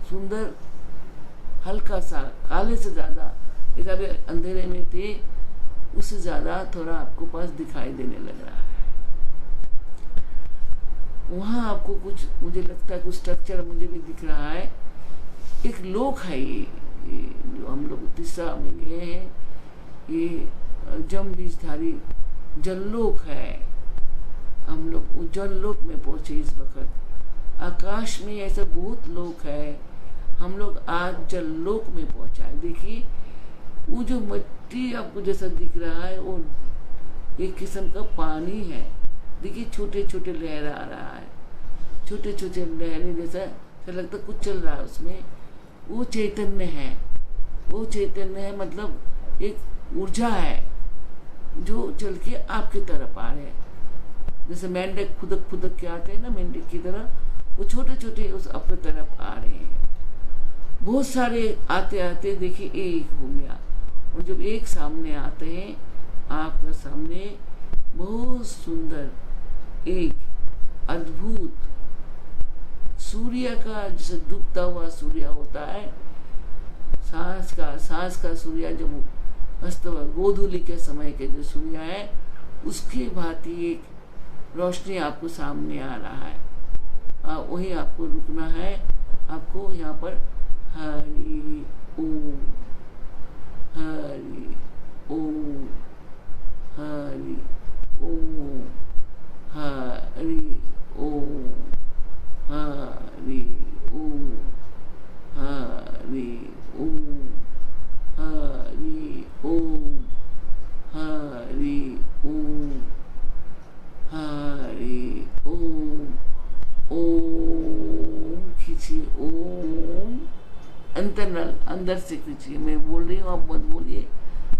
सुंदर हल्का सा, काले से ज्यादा, एक अभी अंधेरे में थे उससे ज्यादा थोड़ा आपको पास दिखाई देने लग रहा है। वहां आपको कुछ, मुझे लगता है कुछ स्ट्रक्चर मुझे भी दिख रहा है। एक लोक है ये जो हम लोग तीसरा में गए हैं, ये जम बीजधारी जललोक है। हम लोग जललोक में पहुंचे इस वक्त। आकाश में ऐसा बहुत लोक है, हम लोग आज जललोक में पहुंचा है। देखिए वो जो मिट्टी आपको जैसा दिख रहा है, वो एक किस्म का पानी है। देखिए छोटे छोटे लहर आ रहा है, छोटे छोटे लहरें जैसा लगता कुछ चल रहा है उसमें। वो चैतन्य है, वो चैतन्य है, मतलब एक ऊर्जा है जो चल के आपकी तरफ आ रहे हैं। जैसे मेंढक खुदक खुदक के आते हैं ना, मेंढक की तरह, वो छोटे छोटे उस अपने तरफ आ रहे हैं। बहुत सारे आते आते देखिए एक हो गया, और जब एक सामने आते हैं आपका सामने बहुत सुंदर एक अद्भुत सूर्य का, जैसे डूबता हुआ सूर्य होता है, सांस का सूर्य जो अस्त गोधूली के समय के जो सूर्य है, उसके भांति एक रोशनी आपको सामने आ रहा है। वही आपको रुकना है। आपको यहाँ पर हरि ओम, हरि ओम, हरि ओम, हरि ओम, हरि ओम, हरि ओम, हरि ओम, हरि ओम, हरि ओम। ओम खींचिए, ओम अंदर से खींचिए। मैं बोल रही हूँ, आप मत बोलिए,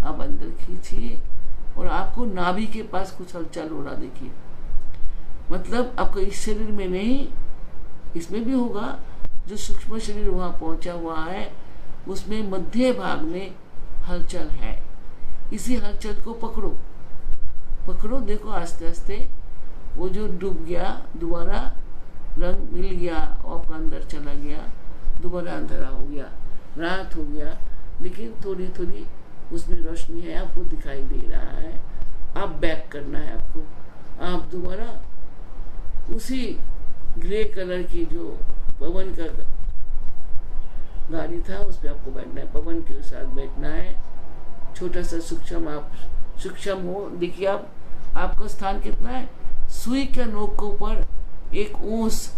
आप अंदर खींचिए। और आपको नाभि के पास कुछ हलचल हो रहा, देखिए, मतलब आपका इस शरीर में नहीं, इसमें भी होगा। जो सूक्ष्म शरीर वहां पहुंचा हुआ है, उसमें मध्य भाग में हलचल है। इसी हलचल को पकड़ो, पकड़ो। देखो आस्ते आस्ते वो जो डूब गया, दोबारा रंग मिल गया, आपका अंदर चला गया, दोबारा अंधेरा हो गया, रात हो गया, लेकिन थोड़ी थोड़ी उसमें रोशनी है, आपको दिखाई दे रहा है। आप बैक करना है आपको। आप दोबारा उसी ग्रे कलर की जो पवन का गाड़ी था, उस पर आपको बैठना है, पवन के साथ बैठना है। छोटा सा सूक्ष्म, आप सूक्ष्म हो। देखिए आपका स्थान कितना है, सुई के नोक के ऊपर एक ओस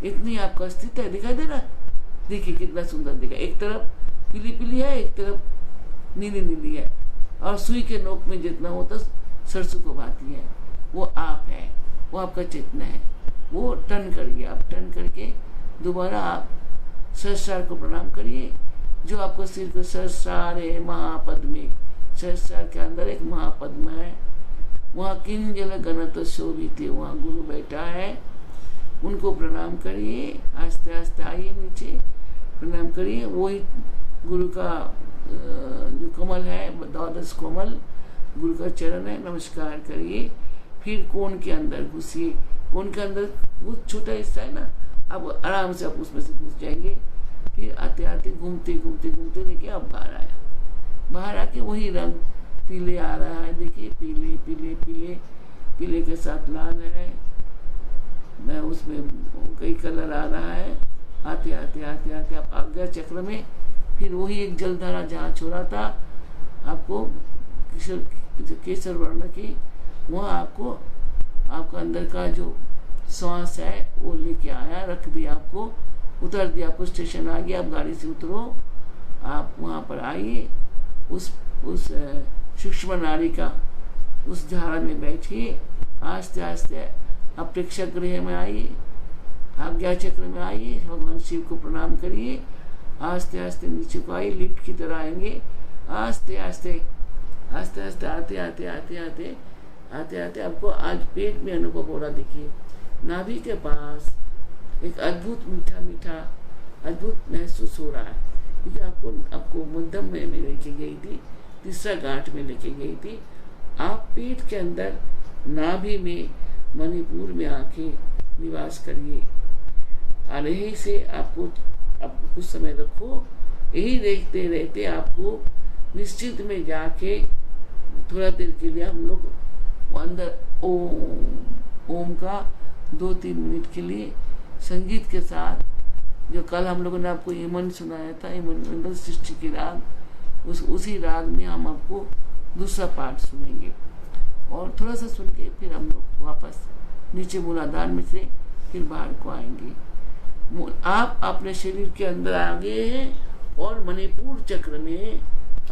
इतनी आपका स्थित है, दिखाई दे रहा है। देखिए कितना सुंदर दिखा, एक तरफ पीली पीली है, एक तरफ नीली नीली है, और सुई के नोक में जितना होता सरसों को भाती है, वो आप है, वो आपका चेतना है। वो टर्न करिए, आप टर्न करके दोबारा आप सहस्रार को प्रणाम करिए। जो आपको सिर को सहस्रार है, महापद्मे, सहस्रार के अंदर एक महापद्म है, वहाँ किंजल गणत शोभित, वहाँ गुरु बैठा है, उनको प्रणाम करिए। आस्ते आस्ते आइए नीचे, प्रणाम करिए। वही गुरु का जो कमल है, द्वादश कमल गुरु का चरण है, नमस्कार करिए। फिर कोण के अंदर घुसिए। कोण के अंदर वो छोटा हिस्सा है ना, अब आराम से आप उसमें से घुस जाएंगे। फिर आते आते घूमते घूमते घूमते लेके आप बाहर आया, बाहर आके वही रंग पीले आ रहा है। देखिए पीले पीले पीले, पीले के साथ लाल है, मैं उसमें कई कलर आ रहा है। आते आते आते आते आप आज्ञा चक्र में फिर वही एक जलधारा जहाँ छोड़ा था आपको केसर वर्ण की, वहाँ आपको आपका अंदर का जो श्वास है वो लेके आया, रख दिया, आपको उतर दिया, आपको स्टेशन आ गया, आप गाड़ी से उतरो, आप वहाँ पर आइए, उस सूक्ष्म नाड़ी का उस धारा में बैठिए, आस्ते आस्ते आप प्रेक्षक गृह में आइए, आज्ञा चक्र में आइए, भगवान शिव को प्रणाम करिए, आस्ते आस्ते नीचे को आइए, लिफ्ट की तरह आएंगे, आस्ते आस्ते आस्ते आस्ते आते आते आते आते आते आते आपको आज पेट में अनुभव हो रहा। देखिए नाभि के पास एक अद्भुत मीठा मीठा अद्भुत महसूस हो रहा है, क्योंकि आपको मध्यम में लेके गई थी, तीसरा गांठ में लेके गई थी। आप पेट के अंदर नाभि में मणिपुर में आके निवास करिए, और यहीं से आपको कुछ समय रखो, यही देखते रहते आपको निश्चित में जाके थोड़ा देर के लिए हम लोग अंदर ओम का 2-3 मिनट के लिए संगीत के साथ, जो कल हम लोगों ने आपको यमन सुनाया था, यमन मंगल सृष्टि की राग, उसी राग में हम आपको दूसरा पार्ट सुनेंगे, और थोड़ा सा सुन के फिर हम लोग वापस नीचे मूलाधार में से फिर बाहर को आएंगे। आप अपने शरीर के अंदर आ गए हैं और मणिपुर चक्र में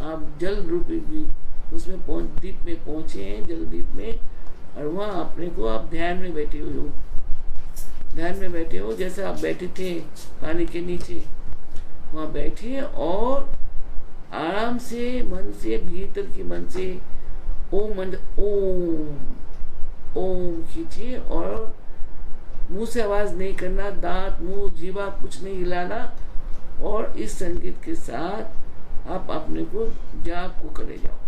आप जल रूपी उसमें दीप में पहुंचे हैं, जल दीप में, और वहाँ अपने को आप ध्यान में बैठे हुए हो, ध्यान में बैठे हो, जैसे आप बैठे थे पानी के नीचे, वहाँ बैठिए और आराम से मन से, भीतर के मन से ओम खींचिए, और मुंह से आवाज नहीं करना, दांत मुंह जीवा कुछ नहीं हिलाना, और इस संगीत के साथ आप अपने को जाप को करे जाओ,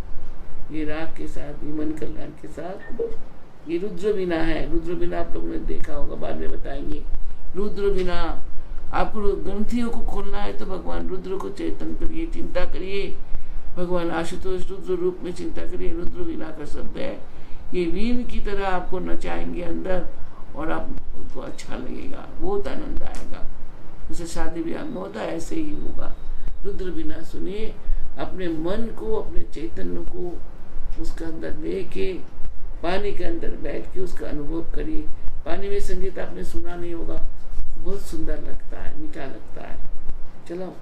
ये राग के साथ, ये मन कल्याण के साथ। ये रुद्र बीना है, रुद्र बीना आप लोगों ने देखा होगा, बाद में बताएंगे। रुद्र बीना आपको ग्रंथियों को खोलना है तो भगवान रुद्र को चेतन करिए, चिंता करिए, भगवान आशुतोष रुद्र रूप में चिंता करिए। रुद्र बीना का शब्द है, ये वीण की तरह आपको नचाएंगे अंदर, और आपको अच्छा लगेगा, बहुत आनंद आएगा। जैसे शादी ब्याह में होता है ऐसे ही होगा। रुद्र बीना सुनिए, अपने मन को, अपने चैतन्य को उसके अंदर लेके पानी के अंदर बैठ के उसका अनुभव करिए। पानी में संगीत आपने सुना नहीं होगा, बहुत सुंदर लगता है, मीठा लगता है। चलो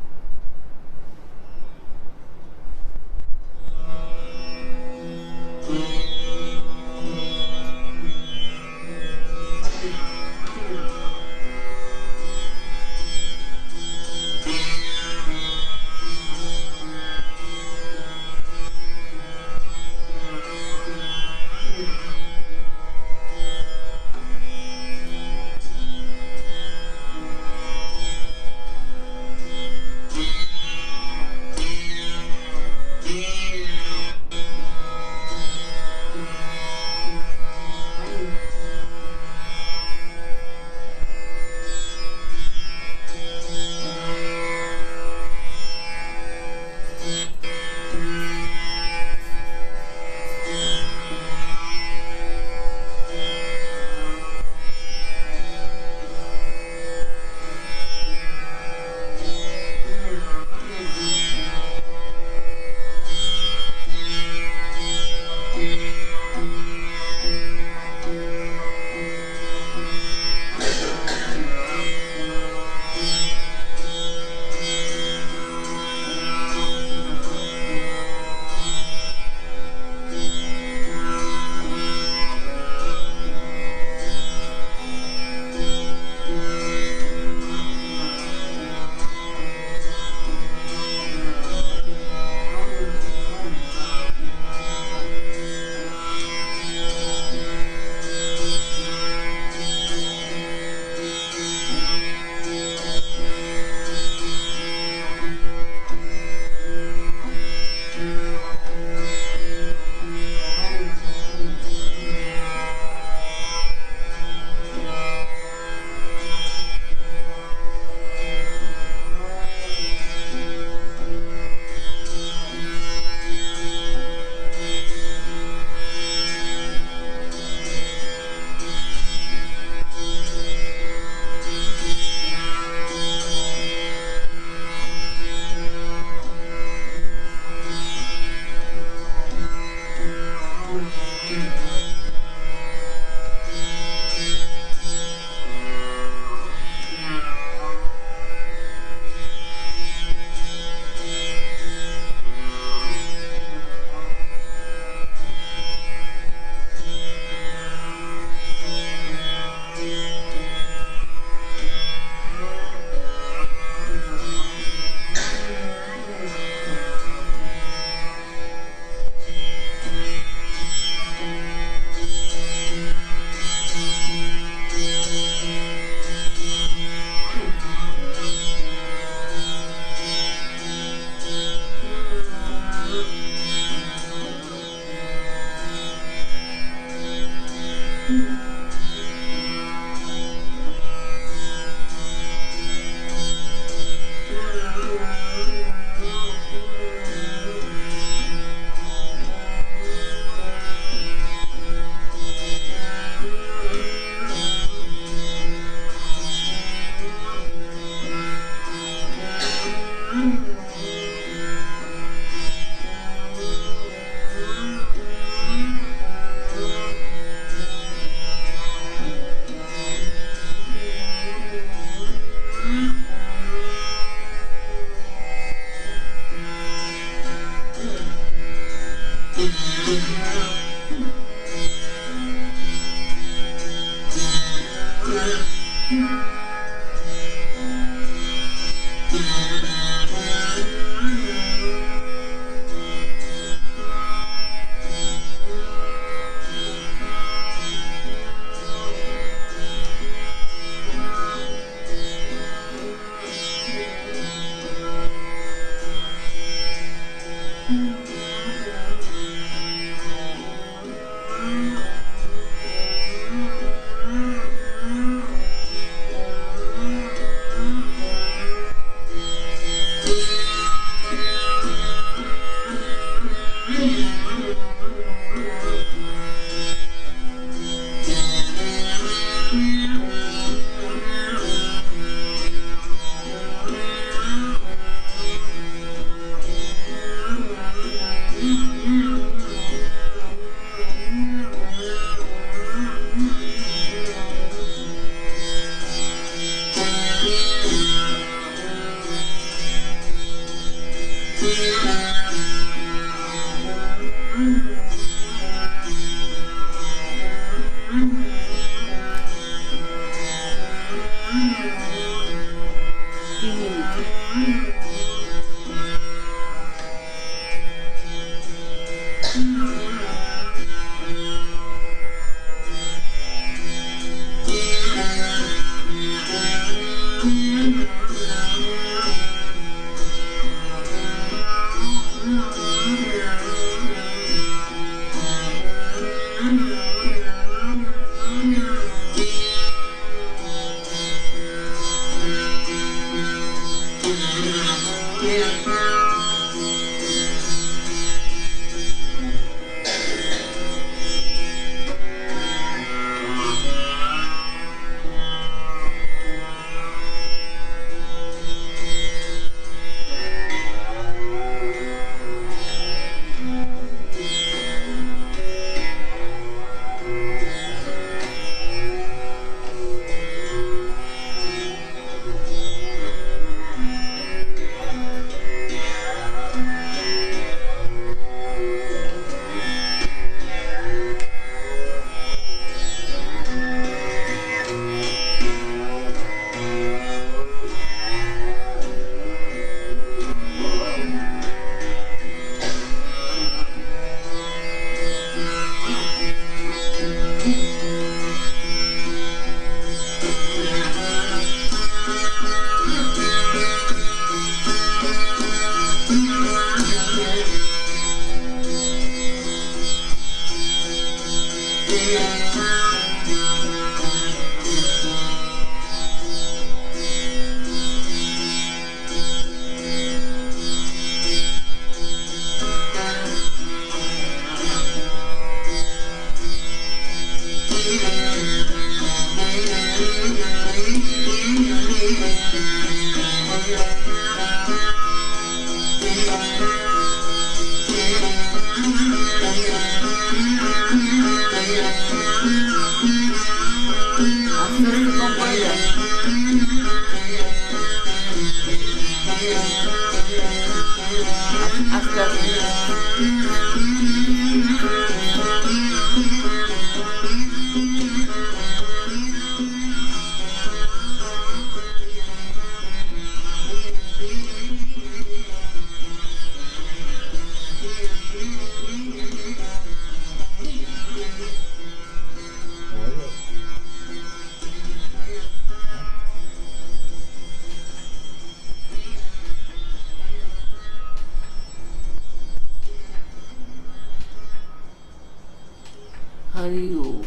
हरि ओम।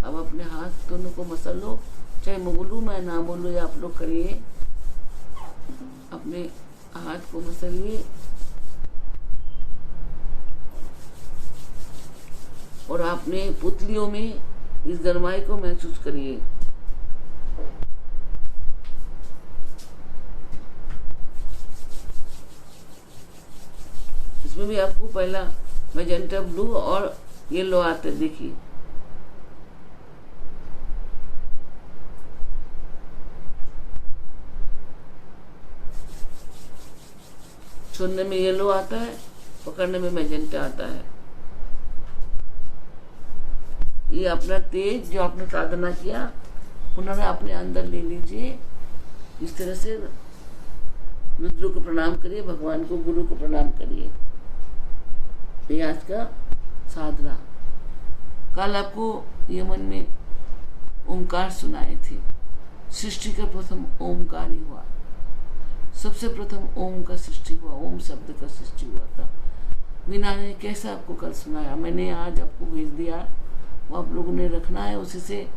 अब अपने हाथ दोनों को मसल लो, चाहे मैं बोलूं मैं ना बोलूं, या आप लोग करिए। अपने हाथ को मसलिए और अपने पुतलियों में इस गरमाई को महसूस करिए। इसमें भी आपको पहला मैजेंटा ब्लू और येलो आते देखिए। छोड़ने में येलो आता है, पकड़ने में मैजेंटा आता है। ये अपना तेज जो आपने साधना किया उन्होंने अपने अंदर ले लीजिए। इस तरह से रुद्र को प्रणाम करिए, भगवान को, गुरु को प्रणाम करिए। ये आज का साधना। कल आपको ये मन में ओंकार सुनाए थे। सृष्टि का प्रथम ओंकार ही हुआ। सबसे प्रथम ओम का सृष्टि हुआ, ओम शब्द का सृष्टि हुआ था। वीणा ने कैसा आपको कल सुनाया, मैंने आज आपको भेज दिया, वो आप लोगों ने रखना है, उसी से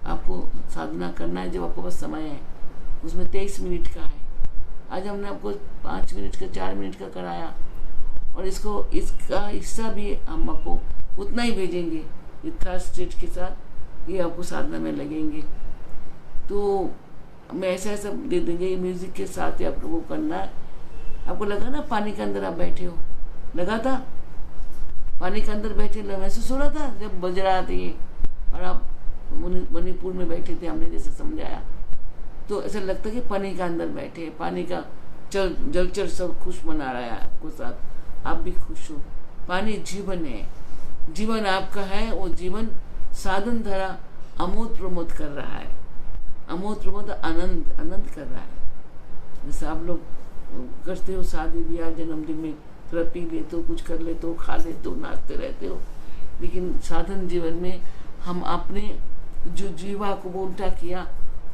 आपको साधना करना है जब आपको पास समय है। उसमें 23 मिनट का है। आज हमने आपको 5 मिनट का, 4 मिनट का कराया, और इसका हिस्सा भी हम आपको उतना ही भेजेंगे इतना स्टेज के साथ। ये आपको साधना में लगेंगे तो मैं ऐसा दे देंगे। ये म्यूजिक के साथ ही आप लोगों को करना है। आपको लगा ना पानी के अंदर आप बैठे हो, लगा था पानी के अंदर बैठे, महसूस हो रहा था जब बज रहा था ये, और आप मणिपुर में बैठे थे, हमने जैसे समझाया, तो ऐसा लगता है कि पानी के अंदर बैठे, पानी का जलचर सब खुश मना रहा है आपको साथ, आप भी खुश हो। पानी जीवन है, जीवन आपका है, वो जीवन साधन धरा अमोद प्रमोद कर रहा है, अमोद प्रमोद आनंद कर रहा है। जैसे आप लोग करते हो शादी ब्याह जन्मदिन में, थोड़ा पी लेते हो, कुछ कर लेते हो, खा लेते हो, नाचते रहते हो, लेकिन साधन जीवन में हम अपने जो जीवा को उल्टा किया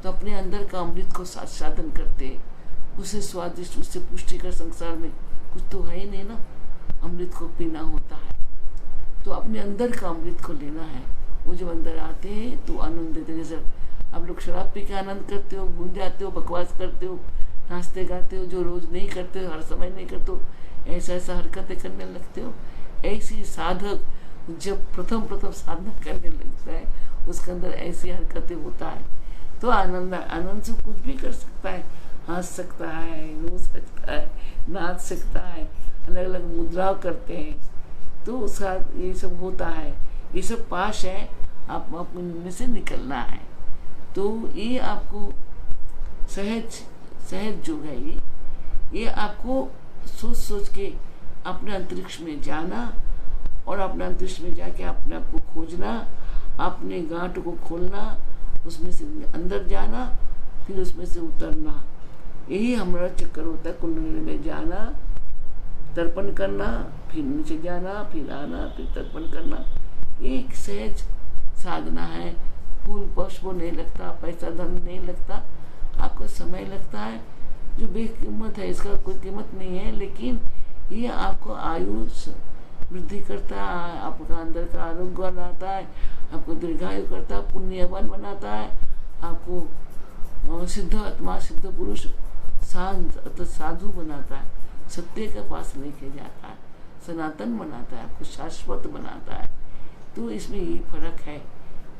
तो अपने अंदर का अमृत को साधन करते हैं। उससे स्वादिष्ट, उससे पुष्टिकर संसार में कुछ तो है ही नहीं ना। अमृत को पीना होता है तो अपने अंदर का अमृत को लेना है। वो जब अंदर आते हैं तो आनंद देते हैं। जैसे आप लोग शराब पी के आनंद करते हो, भूल जाते हो, बकवास करते हो, नाचते गाते हो, जो रोज नहीं करते हो, हर समय नहीं करते हो, ऐसा हरकतें करने लगते हो। ऐसी साधक जब प्रथम साधना करने लगता है, उसके अंदर ऐसी हरकतें होता है तो आनंद से कुछ भी कर सकता है, हंस सकता है, रो सकता है, नाच सकता है, अलग अलग मुद्राओं करते हैं, तो उसका ये सब होता है। ये सब पाश है, आप अपने से निकलना है। तो ये आपको सहज जो है, ये आपको सोच के अपने अंतरिक्ष में जाना, और अपने अंतरिक्ष में जाके अपने आप को खोजना, अपने गांठ को खोलना, उसमें से अंदर जाना, फिर उसमें से उतरना। यही हमारा चक्कर होता है। कुंडलिनी में जाना, तर्पण करना, फिर नीचे जाना, फिर आना, फिर तर्पण करना। एक सहज साधना है। फूल पुष्प नहीं लगता, पैसा धन नहीं लगता, आपको समय लगता है जो बेकीमत है, इसका कोई कीमत नहीं है, लेकिन ये आपको आयु वृद्धि करता है, आपका अंदर का आरोग्य बनाता है, आपको दीर्घायु करता है, पुण्यवान बनाता है, आपको सिद्ध आत्मा, सिद्ध पुरुष, शांत साधु बनाता है, सत्य के पास लेके जाता है, सनातन बनाता है, आपको शाश्वत बनाता है। तो इसमें ये फर्क है।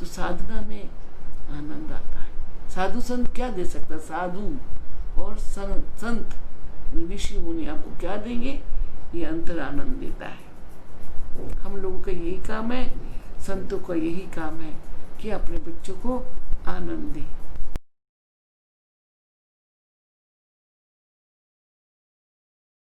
तो साधना में आनंद आता है। साधु संत क्या दे सकता है? साधु और संत ऋषि मुनि आपको क्या देंगे? ये अंतर आनंद देता है। हम लोगों का यही काम है, संतों का यही काम है कि अपने बच्चों को आनंद दे।